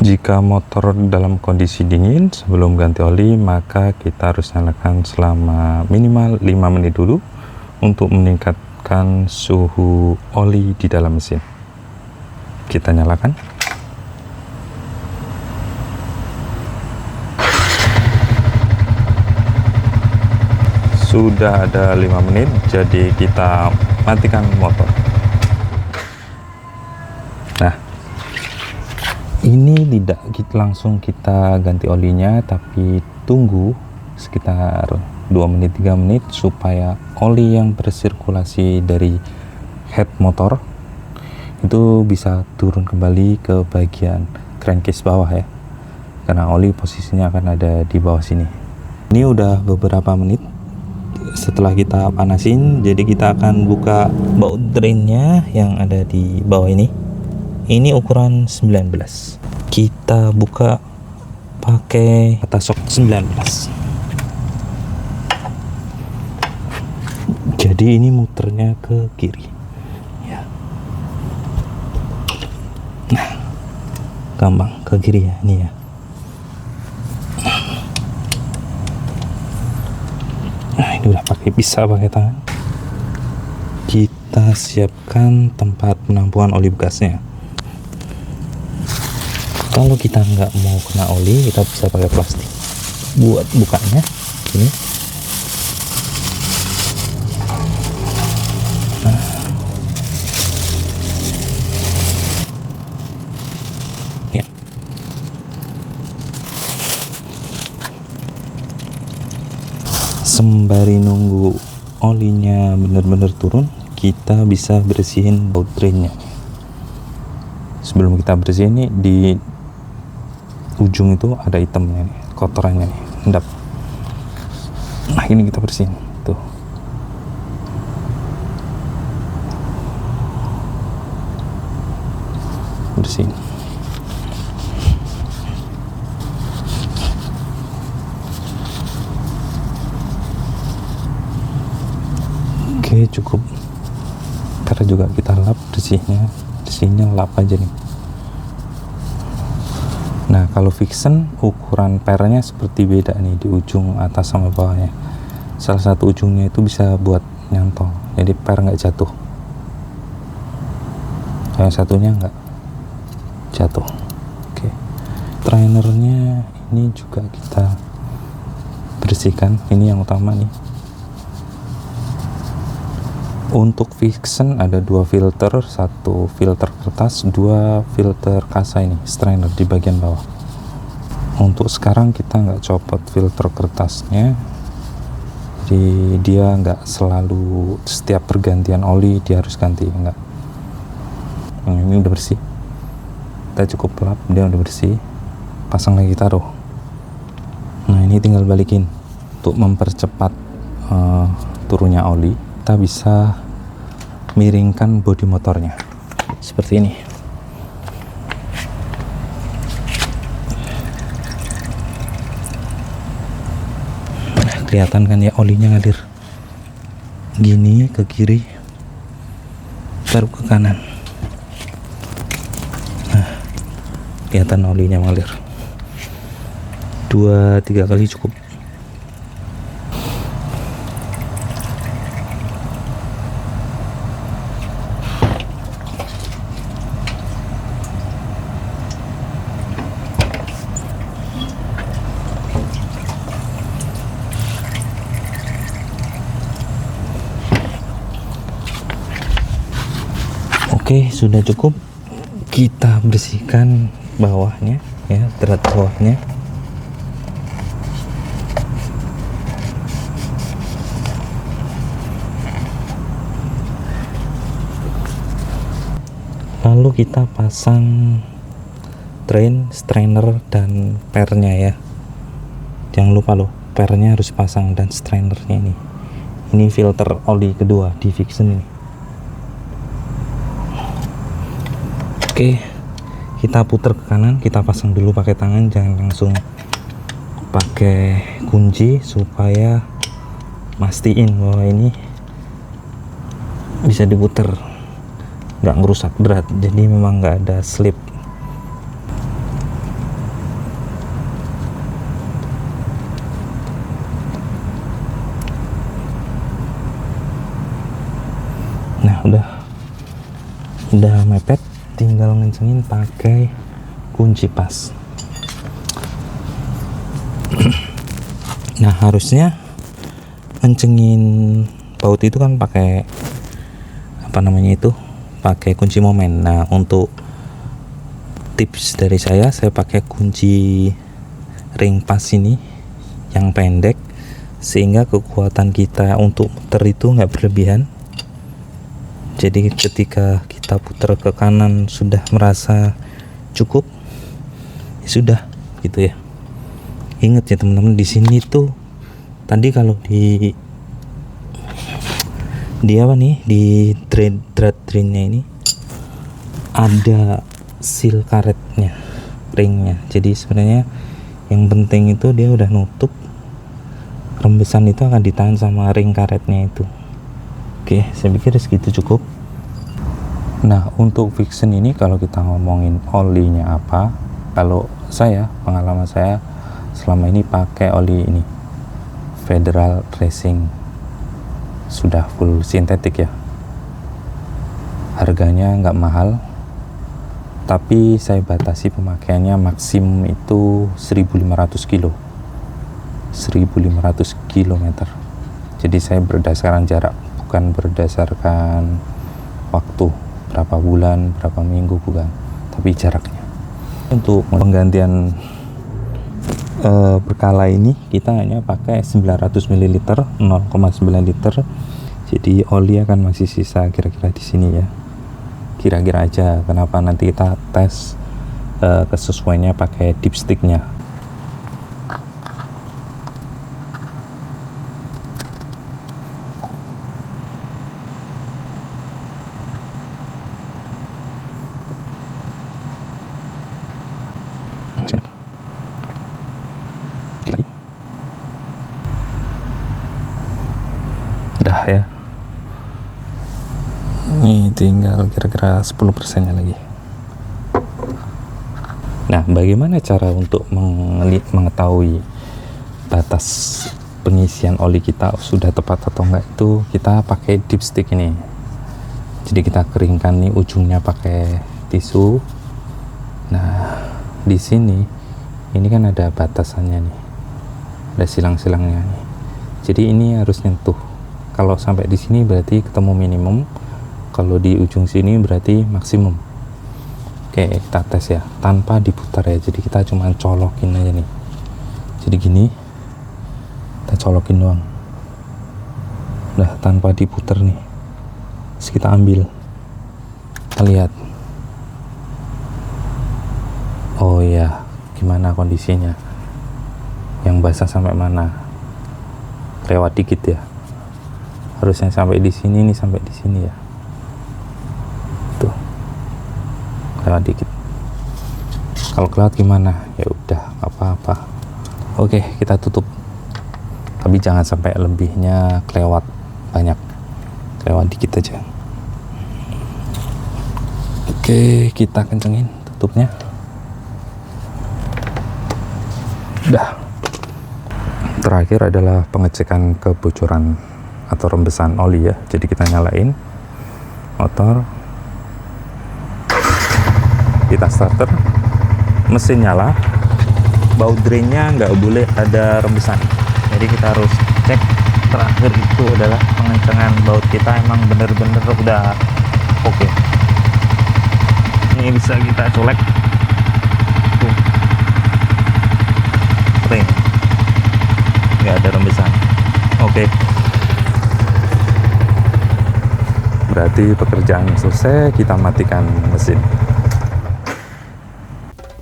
Jika motor dalam kondisi dingin, sebelum ganti oli, maka kita harus nyalakan selama minimal 5 menit dulu untuk meningkatkan suhu oli di dalam mesin. Kita nyalakan. Sudah ada 5 menit, jadi kita matikan motor. Nah, ini tidak langsung kita ganti olinya, tapi tunggu sekitar 2 menit 3 menit supaya oli yang bersirkulasi dari head motor itu bisa turun kembali ke bagian crankcase bawah ya, karena oli posisinya akan ada di bawah sini. Ini udah beberapa menit setelah kita panasin, jadi kita akan buka baut drainnya yang ada di bawah ini. Ini ukuran 19, kita buka pakai Tasok 19. Jadi ini muternya ke kiri ya. Nah, gampang ke kiri ya, ini ya. Nah, ini udah pakai bisa pakai tangan. Kita siapkan tempat penampungan oli bekasnya. Kalau kita nggak mau kena oli, kita bisa pakai plastik buat bukanya. Ini. Nah. Ya. Sembari nunggu olinya benar-benar turun, kita bisa bersihin baut drainnya. Sebelum kita bersihin nih, di ujung itu ada hitamnya nih, kotorannya nih, endap. Nah, ini kita bersihin tuh. Bersihin. Oke, cukup. Karena juga kita lap bersihnya lap aja nih. Nah, kalau Vixen ukuran pernya seperti beda nih di ujung atas sama bawahnya. Salah satu ujungnya itu bisa buat nyantol, jadi per nggak jatuh. Yang satunya nggak jatuh. Oke, trainernya ini juga kita bersihkan. Ini yang utama nih. Untuk Vixen ada 2 filter, 1 filter kertas, 2 filter kasa ini, strainer di bagian bawah. Untuk sekarang kita nggak copot filter kertasnya, jadi dia nggak selalu setiap pergantian oli dia harus ganti, enggak. Nah, ini udah bersih, kita cukup lap, dia udah bersih, pasang lagi, taruh. Nah, ini tinggal balikin. Untuk mempercepat turunnya oli, kita bisa miringkan bodi motornya seperti ini. Nah, kelihatan kan ya, olinya ngalir gini ke kiri baru ke kanan. Nah, kelihatan olinya ngalir 2-3 kali cukup. Oke, sudah cukup. Kita bersihkan bawahnya ya, drat bawahnya. Lalu kita pasang drain, strainer, dan pernya ya. Jangan lupa loh, pernya harus pasang dan strainernya ini. Ini filter oli kedua di Vixen ini. Oke, kita putar ke kanan, kita pasang dulu pakai tangan, jangan langsung pakai kunci, supaya mastiin bahwa ini bisa diputar, nggak ngerusak berat, jadi memang nggak ada slip. udah mepet, tinggal ngencengin pakai kunci pas. Nah, harusnya ngencengin baut itu kan pakai pakai kunci momen. Nah, untuk tips dari saya pakai kunci ring pas ini yang pendek, sehingga kekuatan kita untuk putar itu nggak berlebihan. Jadi ketika kita putar ke kanan sudah merasa cukup, ya sudah gitu ya. Ingat ya teman-teman, di sini tuh tadi kalau di thread drainnya ini ada seal karetnya, ringnya. Jadi sebenarnya yang penting itu dia udah nutup, rembesan itu akan ditahan sama ring karetnya itu. Oke, saya pikir segitu cukup. Nah, untuk Vixen ini kalau kita ngomongin olinya apa, kalau pengalaman saya selama ini pakai oli ini Federal Racing, sudah full sintetik ya. Harganya nggak mahal, tapi saya batasi pemakaiannya maksimum itu 1500 km. Jadi saya berdasarkan jarak, bukan berdasarkan waktu, berapa bulan, berapa minggu, bukan, tapi jaraknya. Untuk penggantian berkala ini kita hanya pakai 900 ml 0,9 liter. Jadi oli akan masih sisa kira-kira di sini ya. Kira-kira aja, kenapa nanti kita tes kesesuaiannya pakai dipsticknya. Udah ya, ini tinggal kira-kira 10% lagi. Nah, bagaimana cara untuk mengetahui batas pengisian oli kita sudah tepat atau enggak? Itu kita pakai dipstick ini. Jadi kita keringkan nih ujungnya pakai tisu. Nah, di sini ini kan ada batasannya nih, ada silang-silangnya nih. Jadi ini harus nyentuh. Kalau sampai di sini berarti ketemu minimum, kalau di ujung sini berarti maksimum. Oke, kita tes ya, tanpa diputar ya. Jadi kita cuma colokin aja nih. Jadi gini, kita colokin doang. Udah, tanpa diputar nih. Terus kita ambil, kita lihat. Oh ya, gimana kondisinya? Yang basah sampai mana? Lewat dikit ya. Harusnya sampai di sini nih, sampai di sini ya. Tuh, lewat dikit. Kalau kelewat gimana? Ya udah, apa-apa. Oke, kita tutup. Tapi jangan sampai lebihnya kelewat banyak. Kelewat dikit aja. Oke, kita kencengin tutupnya. Udah. Terakhir adalah pengecekan kebocoran atau rembesan oli ya. Jadi kita nyalain motor, kita starter, mesin nyala, baut drainnya nggak boleh ada rembesan. Jadi kita harus cek terakhir itu adalah pengencengan baut kita emang bener-bener udah oke. Ini bisa kita colek tuh, ring nggak ada rembesan. Oke. Berarti pekerjaan selesai, kita matikan mesin.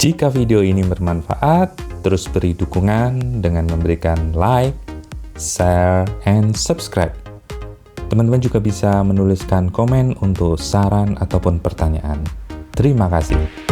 Jika video ini bermanfaat, terus beri dukungan dengan memberikan like, share, and subscribe. Teman-teman juga bisa menuliskan komen untuk saran ataupun pertanyaan. Terima kasih.